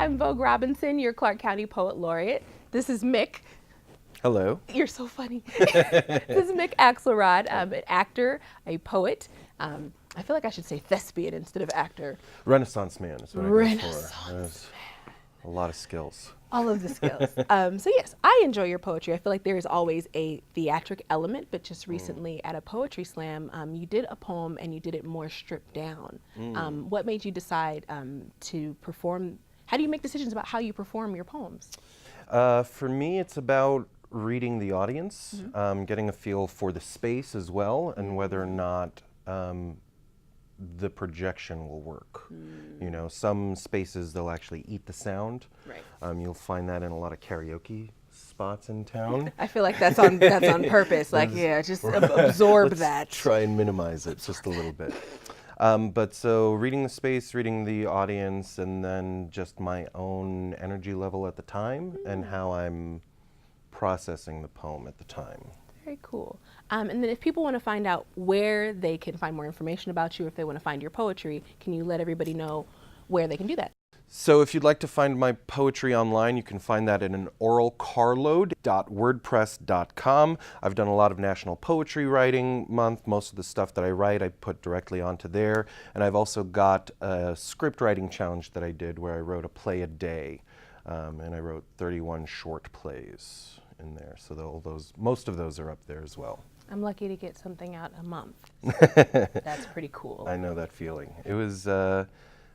I'm Vogue Robinson, your Clark County Poet Laureate. This is Mick. Hello. You're so funny. This is Mick Axelrod, an actor, a poet. I feel like I should say thespian instead of actor. Renaissance man is what I go Renaissance for. There's a lot of skills. All of the skills. So yes, I enjoy your poetry. I feel like there is always a theatric element, but just recently at a poetry slam, you did a poem and you did it more stripped down. What made you decide to perform? How do you make decisions about how you perform your poems? For me, it's about reading the audience, getting a feel for the space as well, and whether or not the projection will work. You know, some spaces they'll actually eat the sound. Right. You'll find that in a lot of karaoke spots in town. I feel like that's on purpose. Like, yeah, just absorb that. Try and minimize it just a little bit. But so reading the space, reading the audience, and then just my own energy level at the time and how I'm processing the poem at the time. Very cool. And then if people want to find out where they can find more information about you, if they want to find your poetry, can you let everybody know where they can do that? So if you'd like to find my poetry online, you can find that in an oralcarload.wordpress.com. I've done a lot of National Poetry Writing Month. Most of the stuff that I write, I put directly onto there. And I've also got a script writing challenge that I did where I wrote a play a day. And I wrote 31 short plays in there. So most of those are up there as well. I'm lucky to get something out a month. That's pretty cool. I know that feeling. It was, I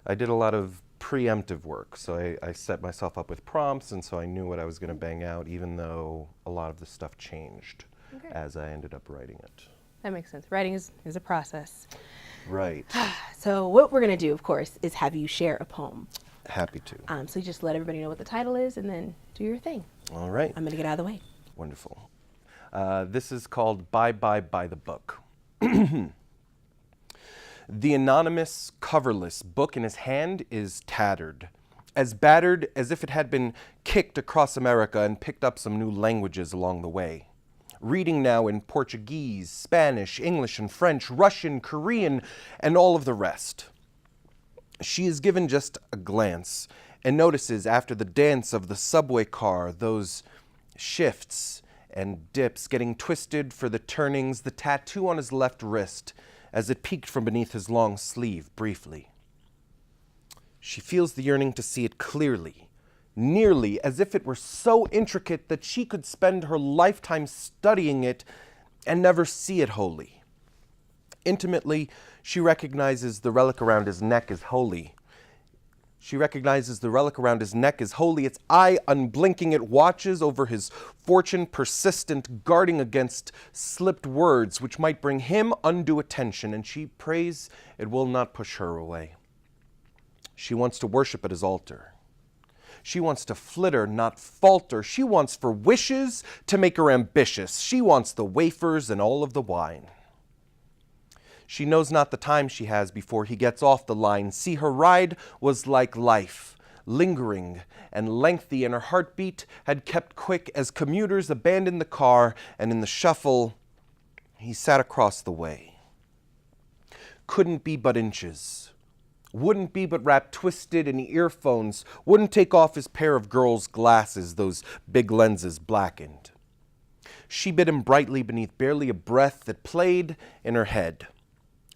did a lot of preemptive work. So I set myself up with prompts, and so I knew what I was going to bang out, even though a lot of the stuff changed as I ended up writing it. That makes sense. Writing is a process. Right. So what we're going to do, of course, is have you share a poem. Happy to. So you just let everybody know what the title is and then do your thing. All right. I'm going to get out of the way. Wonderful. This is called Bye Bye by the Book. The anonymous, coverless book in his hand is tattered, as battered as if it had been kicked across America and picked up some new languages along the way. Reading now in Portuguese, Spanish, English, and French, Russian, Korean, and all of the rest. She is given just a glance and notices after the dance of the subway car those shifts and dips getting twisted for the turnings, the tattoo on his left wrist as it peeked from beneath his long sleeve briefly. She feels the yearning to see it clearly, nearly as if it were so intricate that she could spend her lifetime studying it and never see it wholly. Intimately, she recognizes the relic around his neck is holy. She recognizes the relic around his neck is holy. Its eye, unblinking, it watches over his fortune, persistent, guarding against slipped words which might bring him undue attention, and she prays it will not push her away. She wants to worship at his altar. She wants to flitter, not falter. She wants for wishes to make her ambitious. She wants the wafers and all of the wine. She knows not the time she has before he gets off the line. See, her ride was like life, lingering and lengthy, and her heartbeat had kept quick as commuters abandoned the car, and in the shuffle, he sat across the way. Couldn't be but inches. Wouldn't be but wrapped twisted in earphones. Wouldn't take off his pair of girl's glasses, those big lenses blackened. She bit him brightly beneath barely a breath that played in her head.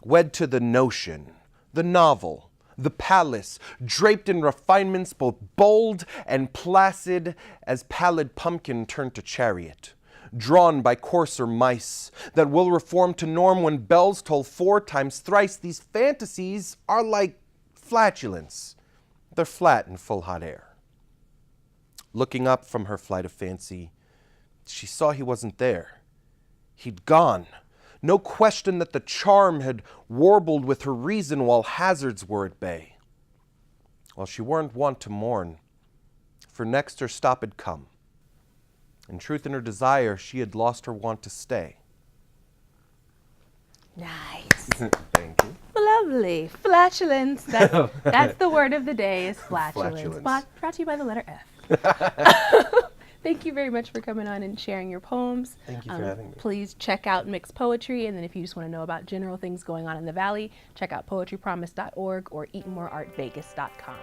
Wed to the notion, the novel, the palace, draped in refinements both bold and placid as pallid pumpkin turned to chariot, drawn by coarser mice that will reform to norm when bells toll 4 times thrice. These fantasies are like flatulence. They're flat in full hot air. Looking up from her flight of fancy, she saw he wasn't there. He'd gone. No question that the charm had warbled with her reason while hazards were at bay. Well, she weren't wont to mourn, for next her stop had come. In truth, in her desire, she had lost her want to stay. Nice. Thank you. Lovely. Flatulence. That's the word of the day is flatulence. Flatulence. Brought to you by the letter F. Thank you very much for coming on and sharing your poems. Thank you for having me. Please check out Mick's poetry, and then if you just want to know about general things going on in the Valley, check out poetrypromise.org or eatmoreartvegas.com.